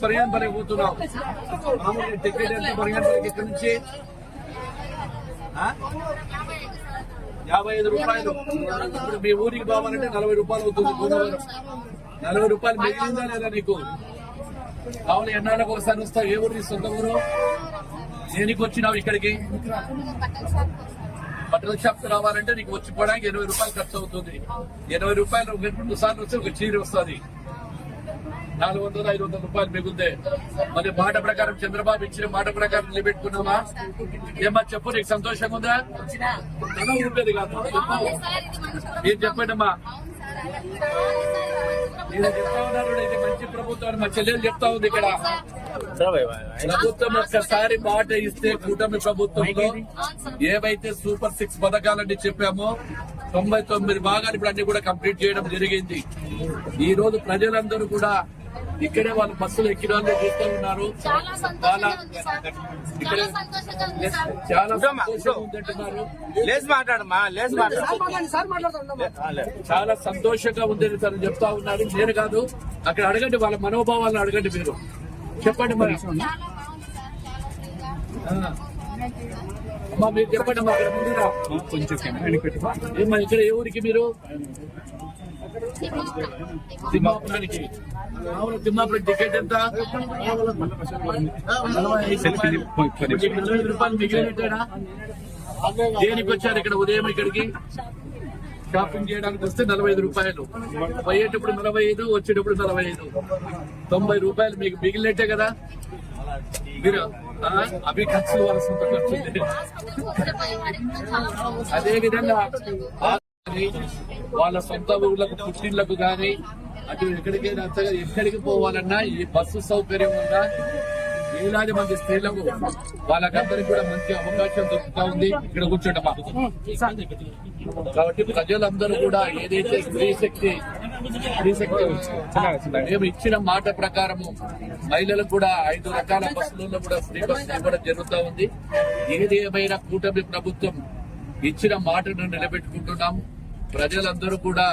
పరిగణపల్లి పోతున్నాం. మామూలుగా టికెట్ ఎంత పరిగణపల్లికి ఇక్కడ నుంచి 55 రూపాయలు. ఇప్పుడు మీ ఊరికి పోవాలంటే 40 రూపాయలు అవుతుంది. గోదావరం 40 రూపాయలు మిగిలిందా లేదా నీకు? కావాలి ఎన్నాళ్ళకి ఒకసారి వస్తావు. ఏ ఊరు నీ సొంత ఊరు? దేనికి వచ్చినావు ఇక్కడికి? బట్టల షాప్ రావాలంటే నీకు వచ్చిపోవడానికి 80 రూపాయలు ఖర్చు అవుతుంది. 80 రూపాయలు 2 సార్లు వస్తే ఒక చీర వస్తుంది. 400-500 రూపాయలు మిగులుతాయి. మరి మాట ప్రకారం చంద్రబాబు ఇచ్చిన మాట ప్రకారం నిలబెట్టుకున్నావా? ఏమా చెప్పు, నీకు సంతోషంగా ఉందా? తన ఊపేది కాదు, మీరు చెప్పండి అమ్మా. నేను చెప్తా ఉన్నాను, ఇది మంచి ప్రభుత్వం. మా చెల్లెలు చెప్తా ఉంది ఇక్కడ. ప్రభుత్వం ఒక్కసారి మాట ఇస్తే కూటమి ప్రభుత్వంలో ఏవైతే సూపర్ 6 పథకాలని చెప్పామో 99 భాగాలు ఇప్పుడు అన్ని కూడా కంప్లీట్ చేయడం జరిగింది. ఈ రోజు ప్రజలందరూ కూడా ఇక్కడే వాళ్ళు బస్సులు ఎక్కిన వాళ్ళు చూస్తూ ఉన్నారు. చాలా సంతోషంగా ఉందంటున్నారు. చాలా సంతోషంగా ఉందని తను చెప్తా ఉన్నారు. నేను కాదు, అక్కడ అడగండి, వాళ్ళ మనోభావాలను అడగండి. మీరు చెప్పండి మరి అమ్మా, మీరు చెప్పండి అమ్మా. అక్కడ ముందురా ఏమ్మా, ఇక్కడ ఏ ఊరికి మీరు? తిమ్మాపురానికి. తిమ్మాపురం టికెట్ ఎంత? 45 రూపాయలు మిగిలినట్టేనా? దేనికి వచ్చారు ఇక్కడ ఉదయం? ఇక్కడికి షాపింగ్ చేయడానికి వస్తే 45 రూపాయలు. పోయేటప్పుడు 45, వచ్చేటప్పుడు 45. 90 రూపాయలు మీకు మిగిలినట్టే కదా. మీరు అవి ఖర్చులు, వాళ్ళ సొంత ఖర్చు. అదే విధంగా వాళ్ళ సొంత ఊళ్ళకు, పుట్టిళ్లకు కానీ అటు ఎక్కడికైనా ఎక్కడికి పోవాలన్నా ఈ బస్సు సౌకర్యం ఉందా? వేలాది మంది స్త్రీలకు వాళ్ళకందరికి కూడా మంచి అవకాశం దొరుకుతా ఉంది. ఇక్కడ కూర్చోటమా. కాబట్టి ప్రజలందరూ కూడా ఏదైతే స్త్రీ శక్తి మేము ఇచ్చిన మాట ప్రకారము మహిళలకు కూడా 5 రకాల బస్సులలో కూడా ఫ్రీ బస్సు ఇవ్వడం జరుగుతూ ఉంది. ఏది ఏమైనా కూటమి ప్రభుత్వం ఇచ్చిన మాటను నిలబెట్టుకుంటున్నాము. ప్రజలందరూ కూడా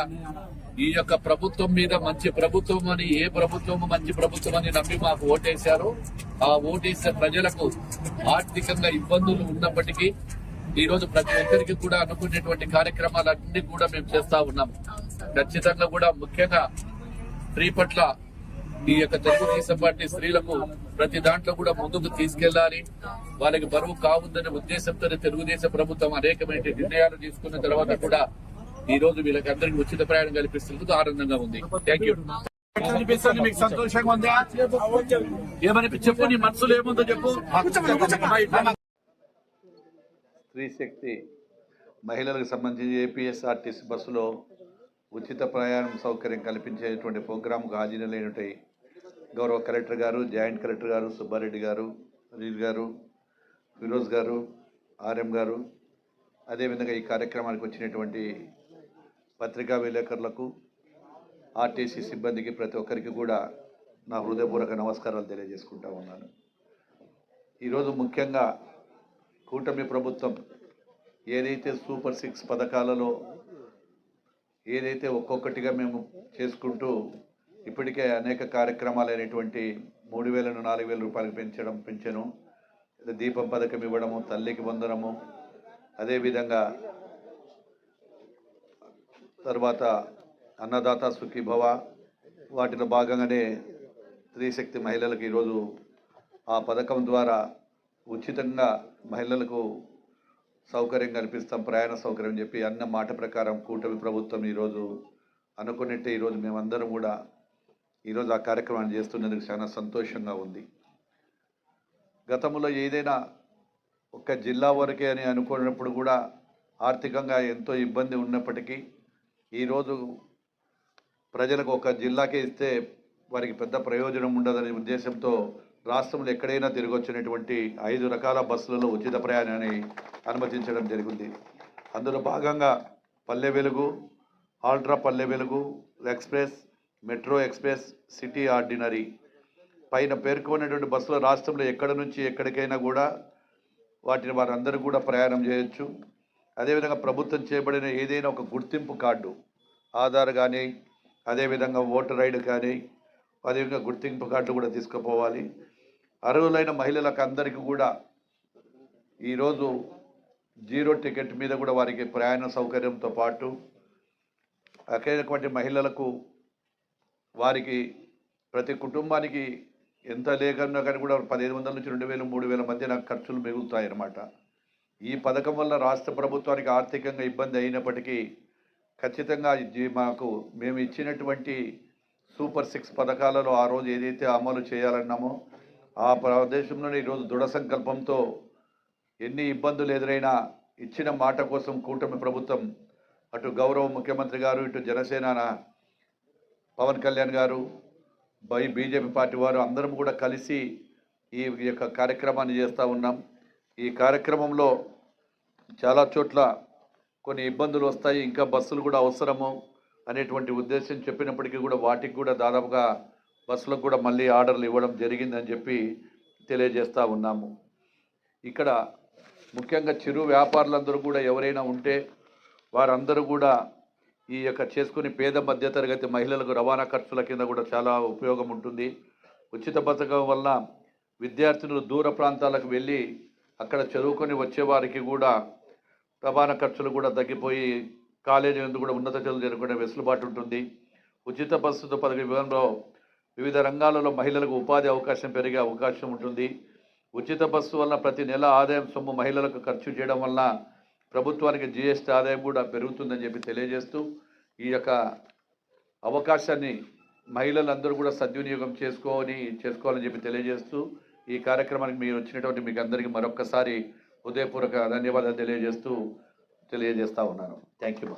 ఈ యొక్క ప్రభుత్వం మీద మంచి ప్రభుత్వం అని, ఏ ప్రభుత్వము మంచి ప్రభుత్వం అని నమ్మి మాకు ఓటేశారు. ఆ ఓటేసే ప్రజలకు ఆర్థికంగా ఇబ్బందులు ఉన్నప్పటికీ ఈ రోజు ప్రతి ఒక్కరికి కూడా అనుకునేటువంటి కార్యక్రమాలన్నీ కూడా మేము చేస్తా ఉన్నాం. ఖచ్చితంగా కూడా ముఖ్యంగా స్త్రీ పట్ల ఈ యొక్క తెలుగుదేశం పార్టీ స్త్రీలకు ప్రతి దాంట్లో కూడా ముందుకు తీసుకెళ్లాలి, వాళ్ళకి బరువు కావుందనే ఉద్దేశంతో తెలుగుదేశం ప్రభుత్వం అనేకమైన నిర్ణయాలు తీసుకున్న తర్వాత కూడా ఈ రోజు వీళ్ళకి అందరికి ఉచిత ప్రయాణం కల్పిస్తున్నందుకు ఆనందంగా ఉంది. Thank you. అనిపిస్తుంది మీకు? సంతోషంగా ఉందా? ఏమని చెప్పు, నీ మనసులో ఏముందో చెప్పు. స్త్రీ శక్తి మహిళలకు సంబంధించి ఏపీఎస్ఆర్టీసీ బస్సులో ఉచిత ప్రయాణం సౌకర్యం కల్పించేటువంటి ప్రోగ్రాంకు హాజరైనటువంటి గౌరవ కలెక్టర్ గారు, జాయింట్ కలెక్టర్ గారు, సుబ్బారెడ్డి గారు, అనిల్ గారు, ఫిరోజ్ గారు, ఆర్ఎం గారు, అదేవిధంగా ఈ కార్యక్రమానికి వచ్చినటువంటి పత్రికా విలేకరులకు, ఆర్టీసీ సిబ్బందికి, ప్రతి ఒక్కరికి కూడా నా హృదయపూర్వక నమస్కారాలు తెలియజేసుకుంటా ఉన్నాను. ఈరోజు ముఖ్యంగా కూటమి ప్రభుత్వం ఏదైతే సూపర్ 6 పథకాలలో ఏదైతే ఒక్కొక్కటిగా మేము చేసుకుంటూ ఇప్పటికే అనేక కార్యక్రమాలైనటువంటి 3000ను 4000 రూపాయలకు పెంచను, దీపం పథకం ఇవ్వడము, తల్లికి వందనము, అదేవిధంగా తర్వాత అన్నదాత సుఖీభవ, వాటిలో భాగంగానే స్త్రీశక్తి మహిళలకు ఈరోజు ఆ పథకం ద్వారా ఉచితంగా మహిళలకు సౌకర్యం కల్పిస్తాం, ప్రయాణ సౌకర్యం చెప్పి అన్న మాట ప్రకారం కూటమి ప్రభుత్వం ఈరోజు అనుకున్నట్టే ఈరోజు మేమందరం కూడా ఈరోజు ఆ కార్యక్రమాన్ని చేస్తున్నందుకు చాలా సంతోషంగా ఉంది. గతంలో ఏదైనా ఒక్క జిల్లా వరకే అని అనుకున్నప్పుడు కూడా ఆర్థికంగా ఎంతో ఇబ్బంది ఉన్నప్పటికీ ఈరోజు ప్రజలకు ఒక జిల్లాకే ఇస్తే వారికి పెద్ద ప్రయోజనం ఉండదనే ఉద్దేశంతో రాష్ట్రంలో ఎక్కడైనా తిరిగి వచ్చినటువంటి 5 రకాల బస్సులలో ఉచిత ప్రయాణాన్ని అనుమతించడం జరిగింది. అందులో భాగంగా Palle Velugu, ultra Palle Velugu, express, metro express, city ordinary పైన పేర్కొన్నటువంటి బస్సుల రాష్ట్రంలో ఎక్కడ నుంచి ఎక్కడికైనా కూడా వాటిని వారందరూ కూడా ప్రయాణం చేయొచ్చు. అదేవిధంగా ప్రభుత్వం చేయబడిన ఏదైనా ఒక గుర్తింపు కార్డు, ఆధార్ కానీ, అదేవిధంగా ఓటర్ ఐడి కానీ, అదేవిధంగా గుర్తింపు కార్డు కూడా తీసుకుపోవాలి. అర్హులైన మహిళలకు అందరికీ కూడా ఈరోజు జీరో టికెట్ మీద కూడా వారికి ప్రయాణ సౌకర్యంతో పాటు అక్కడటువంటి మహిళలకు వారికి ప్రతి కుటుంబానికి ఎంత లేకన్నా కానీ కూడా 1500 నుంచి 2000 3000 మధ్య నాకు ఖర్చులు మిగులుతాయి అన్నమాట. ఈ పథకం వల్ల రాష్ట్ర ప్రభుత్వానికి ఆర్థికంగా ఇబ్బంది అయినప్పటికీ ఖచ్చితంగా మేము ఇచ్చినటువంటి సూపర్ 6 పథకాలలో ఆ రోజు ఏదైతే అమలు చేయాలన్నామో ఆ ప్రదేశంలోనే ఈరోజు దృఢ సంకల్పంతో ఎన్ని ఇబ్బందులు ఎదురైనా ఇచ్చిన మాట కోసం కూటమి ప్రభుత్వం అటు గౌరవ ముఖ్యమంత్రి గారు, ఇటు జనసేన పవన్ కళ్యాణ్ గారు, బీజేపీ పార్టీ వారు అందరం కూడా కలిసి ఈ యొక్క కార్యక్రమాన్ని చేస్తూ ఉన్నాం. ఈ కార్యక్రమంలో చాలా చోట్ల కొన్ని ఇబ్బందులు వస్తాయి, ఇంకా బస్సులు కూడా అవసరము అనేటువంటి ఉద్దేశం చెప్పినప్పటికీ కూడా వాటికి కూడా దాదాపుగా బస్సులకు కూడా మళ్ళీ ఆర్డర్లు ఇవ్వడం జరిగిందని చెప్పి తెలియజేస్తూ ఉన్నాము. ఇక్కడ ముఖ్యంగా చిరు వ్యాపారులందరూ కూడా ఎవరైనా ఉంటే వారందరూ కూడా ఈ యొక్క చేసుకుని పేద మధ్యతరగతి మహిళలకు రవాణా ఖర్చుల కింద కూడా చాలా ఉపయోగం ఉంటుంది. ఉచిత పథకం వల్ల విద్యార్థులు దూర ప్రాంతాలకు వెళ్ళి అక్కడ చదువుకొని వచ్చేవారికి కూడా రవాణా ఖర్చులు కూడా తగ్గిపోయి కాలేజీ నుండి కూడా ఉన్నత చదువులు జరుపుకునే వెసులుబాటు ఉంటుంది. ఉచిత బస్సు పథకంలో వివిధ రంగాలలో మహిళలకు ఉపాధి అవకాశం పెరిగే అవకాశం ఉంటుంది. ఉచిత బస్సు వల్ల ప్రతి నెల ఆదాయం సొమ్ము మహిళలకు ఖర్చు చేయడం వల్ల ప్రభుత్వానికి జీఎస్టీ ఆదాయం కూడా పెరుగుతుందని చెప్పి తెలియజేస్తూ ఈ యొక్క అవకాశాన్ని మహిళలందరూ కూడా సద్వినియోగం చేసుకోవాలని చెప్పి తెలియజేస్తూ ఈ కార్యక్రమానికి మీరు వచ్చినటువంటి మీకు అందరికీ మరొక్కసారి హృదయపూర్వక ధన్యవాదాలు తెలియజేస్తా ఉన్నాను. Thank you.